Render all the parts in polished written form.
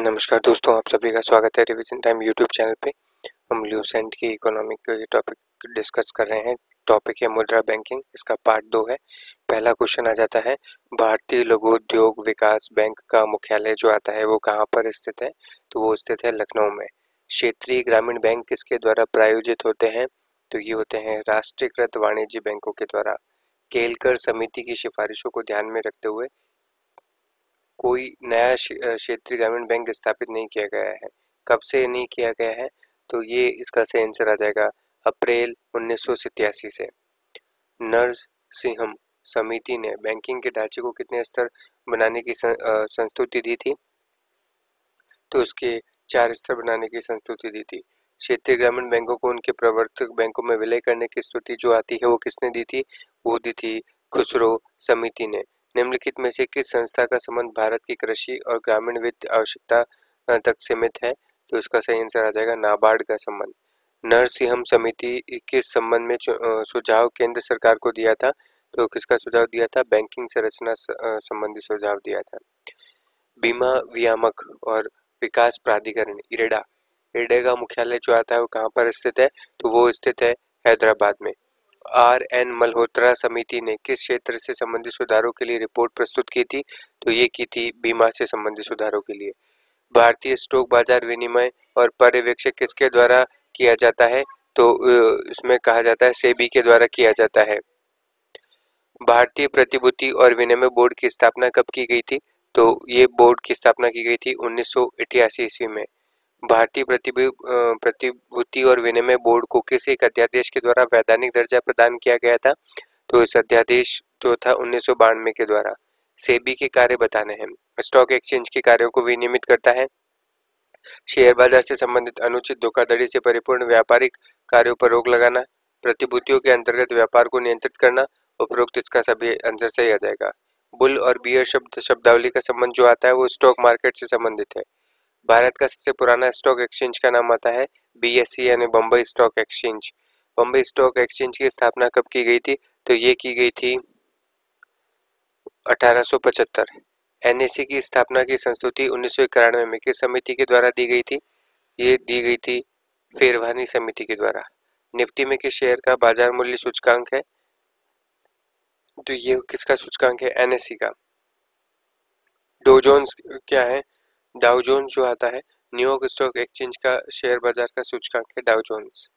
नमस्कार दोस्तों, आप सभी का स्वागत है रिवीजन टाइम यूट्यूब चैनल पे। हम ल्यूसेंट की इकोनॉमिक के टॉपिक डिस्कस कर रहे हैं। टॉपिक है मुद्रा बैंकिंग, इसका पार्ट 2 है। पहला क्वेश्चन आ जाता है, भारतीय लघु उद्योग विकास बैंक का मुख्यालय जो आता है वो कहाँ पर स्थित है? तो वो स्थित है लखनऊ में। क्षेत्रीय ग्रामीण बैंक किसके द्वारा प्रायोजित होते हैं? तो ये होते हैं राष्ट्रीयकृत वाणिज्य बैंकों के द्वारा। केलकर समिति की सिफारिशों को ध्यान में रखते हुए कोई नया क्षेत्रीय ग्रामीण बैंक स्थापित नहीं किया गया है। कब से नहीं किया गया है? तो ये इसका सही आंसर आ जाएगा अप्रैल 1987 से। नरसिंहम समिति ने बैंकिंग के ढांचे को कितने स्तर बनाने की संस्तुति दी थी? तो उसके 4 स्तर बनाने की संस्तुति दी थी। क्षेत्रीय ग्रामीण बैंकों को उनके प्रवर्तक बैंकों में विलय करने की स्तुति जो आती है वो किसने दी थी? वो दी थी खुसरो समिति ने। निम्नलिखित में से किस संस्था का संबंध भारत की कृषि और ग्रामीण वित्त आवश्यकता तक सीमित है? तो इसका सही आंसर आ जाएगा नाबार्ड का संबंध। नरसिंहम समिति किस संबंध में सुझाव केंद्र सरकार को दिया था? तो किसका सुझाव दिया था? बैंकिंग संरचना संबंधी सुझाव दिया था। बीमा वियामक और विकास प्राधिकरण इरेडा, इरेडा का मुख्यालय जो आता है वो कहाँ पर स्थित है? तो वो स्थित है हैदराबाद में। R.N. मल्होत्रा समिति ने किस क्षेत्र से संबंधित सुधारों के लिए रिपोर्ट प्रस्तुत की थी? तो ये की थी बीमा से संबंधित सुधारों के लिए। भारतीय स्टॉक बाजार विनिमय और पर्यवेक्षण किसके द्वारा किया जाता है? तो इसमें कहा जाता है सेबी के द्वारा किया जाता है। भारतीय प्रतिभूति और विनिमय बोर्ड की स्थापना कब की गई थी? तो ये बोर्ड की स्थापना की गई थी 1988 ईस्वी में। भारतीय प्रतिभूति और विनिमय बोर्ड को किस एक अध्यादेश के द्वारा वैधानिक दर्जा प्रदान किया गया था? तो इस अध्यादेश तो था 1992 के द्वारा। सेबी के कार्य बताने हैं। स्टॉक एक्सचेंज के कार्यों को विनियमित करता है। शेयर बाजार से संबंधित अनुचित धोखाधड़ी से परिपूर्ण व्यापारिक कार्यों पर रोक लगाना, प्रतिभूतियों के अंतर्गत व्यापार को नियंत्रित करना। उपरोक्त इसका सभी आंसर सही आ जाएगा। बुल और बियर शब्दावली का संबंध जो आता है वो स्टॉक मार्केट से संबंधित है। भारत का सबसे पुराना स्टॉक एक्सचेंज का नाम आता है BSE यानी Bombay stock exchange. Bombay stock exchange की स्थापना कब की गई थी? तो ये की गई थी 1875। NSE की स्थापना की संस्तुति 1991 में किस समिति के द्वारा दी गई थी? ये दी गई थी फेरवानी समिति के द्वारा। निफ्टी में किस शेयर का बाजार मूल्य सूचकांक है? तो ये किसका सूचकांक है? NSE का। डो जोन्स क्या है? डाउ जोन्स जो आता है न्यूयॉर्क स्टॉक एक्सचेंज का शेयर बाजार का सूचकांक है डाउ जोन्स।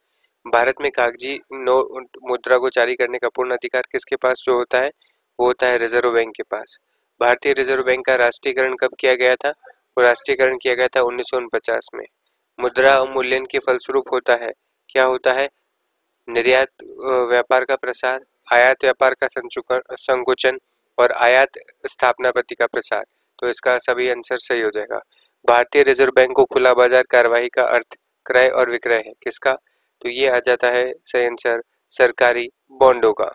भारत में कागजी नोट मुद्रा को जारी करने का पूर्ण अधिकार किसके पास जो होता है? वो होता है रिजर्व बैंक के पास। भारतीय रिजर्व बैंक का राष्ट्रीयकरण कब किया गया था? वो राष्ट्रीयकरण किया गया था 1949 में। मुद्रा अवमूल्यन के फलस्वरूप होता है क्या होता है? निर्यात व्यापार का प्रसार, आयात व्यापार का संकुचन और आयात स्थापना प्रति का प्रसार। तो इसका सभी आंसर सही हो जाएगा। भारतीय रिजर्व बैंक को खुला बाजार कार्यवाही का अर्थ क्रय और विक्रय है किसका? तो ये आ जाता है सही आंसर सरकारी बॉन्डों का।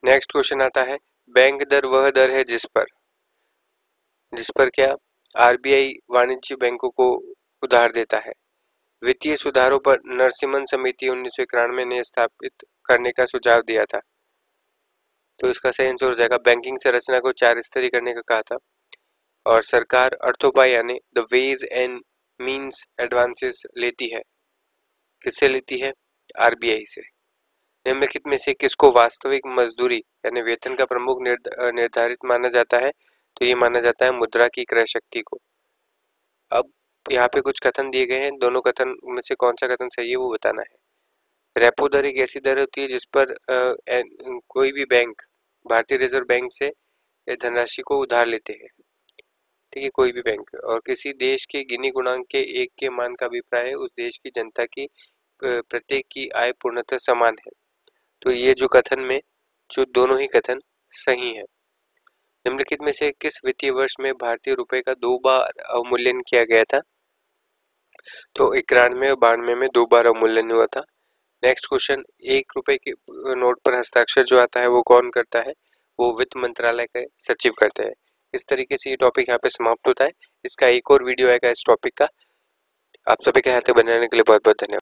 नेक्स्ट क्वेश्चन आता है, बैंक दर वह दर है जिस पर क्या? RBI वाणिज्य बैंकों को उधार देता है। वित्तीय सुधारों पर नरसिम्हन समिति 1991 ने स्थापित करने का सुझाव दिया था। तो इसका सही आंसर हो जाएगा बैंकिंग संरचना को 4 स्तरीय करने का कहा था। और सरकार अर्थोपाय यानी the ways and means advances लेती है। किससे लेती है? RBI से। निम्नलिखित में से किसको वास्तविक मजदूरी यानी वेतन का प्रमुख निर्धारित माना जाता है? तो ये माना जाता है मुद्रा की क्रय शक्ति को। अब यहाँ पे कुछ कथन दिए गए हैं, दोनों कथन में से कौन सा कथन सही है वो बताना है। रेपो दर एक ऐसी दर होती है जिस पर कोई भी बैंक भारतीय रिजर्व बैंक से धनराशि को उधार लेते हैं। ठीक है, कोई भी बैंक। और किसी देश के गिनी गुणांक के एक के मान का अभिप्राय है उस देश की जनता की प्रत्येक की आय पूर्णतः समान है। तो ये जो कथन में जो दोनों ही कथन सही है। निम्नलिखित में से किस वित्तीय वर्ष में भारतीय रुपए का 2 बार अवमूल्यन किया गया था? तो 91 और 92 में 2 बार अवमूल्यन हुआ था। नेक्स्ट क्वेश्चन, 1 रुपए के नोट पर हस्ताक्षर जो आता है वो कौन करता है? वो वित्त मंत्रालय के सचिव करते हैं। इस तरीके से ये टॉपिक यहाँ पे समाप्त होता है। इसका एक और वीडियो आएगा इस टॉपिक का। आप सभी के हाथ में बनाने के लिए बहुत बहुत धन्यवाद।